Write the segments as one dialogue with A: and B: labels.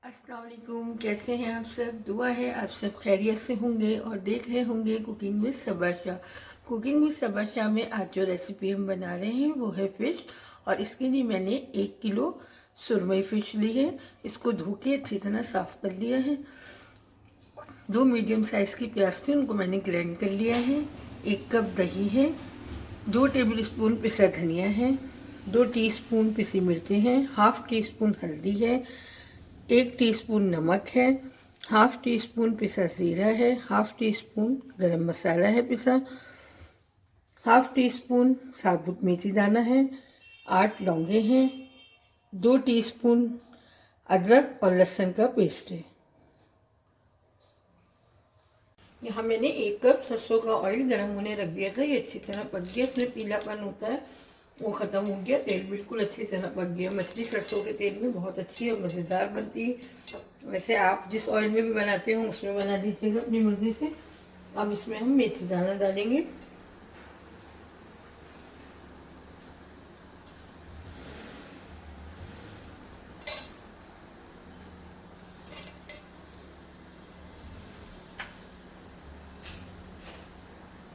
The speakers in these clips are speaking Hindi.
A: अस्सलाम वालेकुम। कैसे हैं आप सब? दुआ है आप सब खैरियत से होंगे और देख रहे होंगे cooking with Saba Shah. Cooking with Saba Shah में आज जो रेसिपी हम बना रहे हैं वो है फ़िश। और इसके लिए मैंने 1 किलो सुरमई फ़िश ली है। इसको धो के अच्छी तरह साफ़ कर लिया है। 2 मीडियम साइज़ की प्याज थी, उनको मैंने ग्राइंड कर लिया है। 1 कप दही है, 2 टेबल स्पून पिसा धनिया है, 2 टीस्पून पिसी मिर्ची हैं, हाफ़ टी स्पून हल्दी है, 1 टीस्पून नमक है, हाफ़ टी स्पून पिसा जीरा है, हाफ़ टी स्पून गरम मसाला है पिसा, हाफ़ टी स्पून साबुत मेथी दाना है, 8 लौंगे हैं, 2 टीस्पून अदरक और लहसुन का पेस्ट है। यहाँ मैंने 1 कप सरसों का ऑयल गर्म होने रख दिया था। ये अच्छी तरह पक गया, इसमें पीलापन होता है वो ख़त्म हो गया, तेल बिल्कुल अच्छी तरह पक गया। मछली सरसों के तेल में बहुत अच्छी और मज़ेदार बनती है। वैसे आप जिस ऑयल में भी बनाते हो उसमें बना दीजिएगा अपनी मर्ज़ी से। अब इसमें हम मेथी दाना डालेंगे।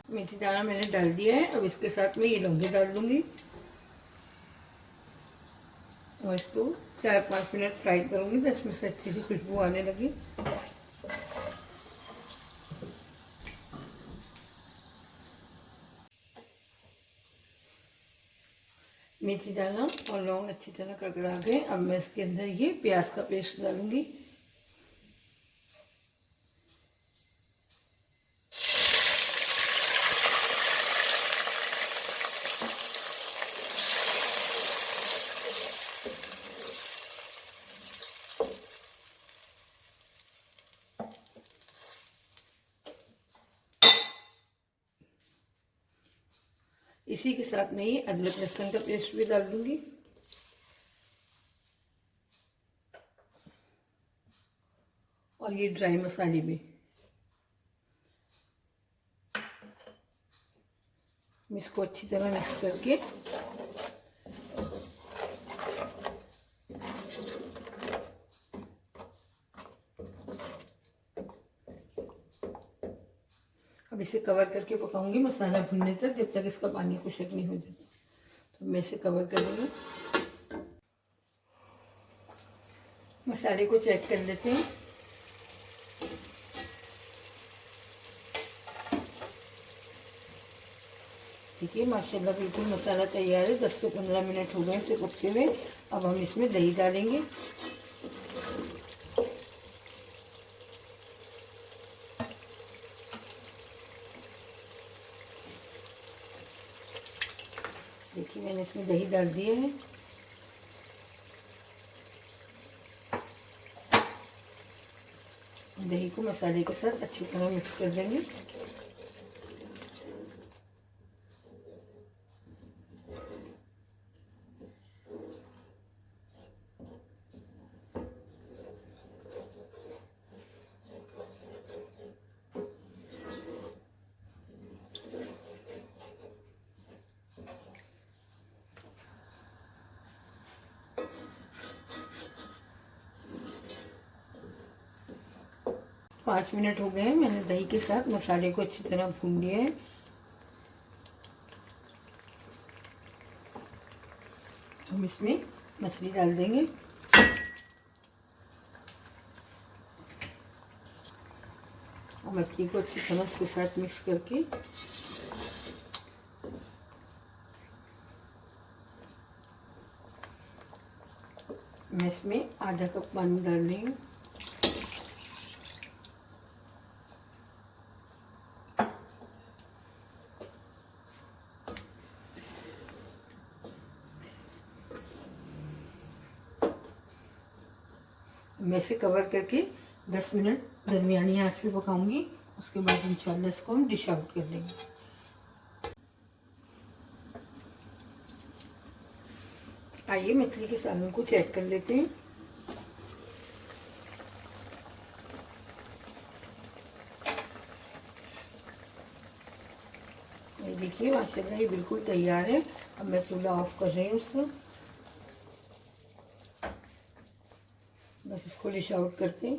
A: मेथी दाना मैंने डाल दिया है। अब इसके साथ में ये लौंगे डाल दूंगी और इसको 4-5 मिनट फ्राई करूंगी तो इसमें से अच्छी सी खुशबू आने लगी। मेथी दाना और लौंग अच्छी तरह कड़कड़ा गए। अब मैं इसके अंदर ये प्याज का पेस्ट डालूंगी। इसी के साथ में ये अदरक लहसुन का पेस्ट भी डाल दूंगी और ये ड्राई मसाले भी। इसको अच्छी तरह मिक्स करके अब इसे कवर करके पकाऊंगी मसाला भुनने तक, जब तक इसका पानी खुशक नहीं हो जाता। तो मैं इसे कवर करूँगी। मसाले को चेक कर लेते हैं। देखिए माशाल्लाह बिल्कुल मसाला तैयार है। 10 से 15 मिनट हो गए इसे पकते हुए। अब हम इसमें दही डालेंगे। देखिए मैंने इसमें दही डाल दिया है। दही को मसाले के साथ अच्छी तरह मिक्स कर देंगे। पाँच मिनट हो गए हैं। मैंने दही के साथ मसाले को अच्छी तरह भून लिया है। हम इसमें मछली डाल देंगे। और मछली को अच्छी तरह इसके साथ मिक्स करके मैं इसमें आधा कप पानी डाल रही हूँ। मैं इसे कवर करके 10 मिनट दरमियानी आंच पे पकाऊंगी। उसके बाद इंशाल्लाह इसको हम डिश आउट कर लेंगे। आइए मछली के सालन को चेक कर लेते हैं। ये देखिए माशाल्लाह ये बिल्कुल तैयार है। अब मैं चूल्हा ऑफ कर रही हूँ इसको। बस इसको इसको डिश आउट करते हैं।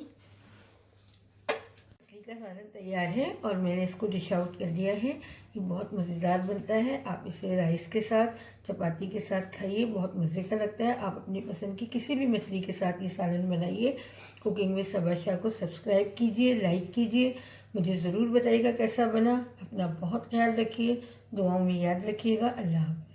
A: मछली का सालन तैयार है और मैंने इसको डिश आउट कर दिया है। ये बहुत मज़ेदार बनता है। आप इसे राइस के साथ, चपाती के साथ खाइए, बहुत मज़े का लगता है। आप अपनी पसंद की किसी भी मछली के साथ ये सालन बनाइए। कुकिंग विद सबा को सब्सक्राइब कीजिए, लाइक कीजिए, मुझे ज़रूर बताइएगा कैसा बना। अपना बहुत ख्याल रखिए, दुआओं में याद रखिएगा। अल्लाह हाफ़िज़।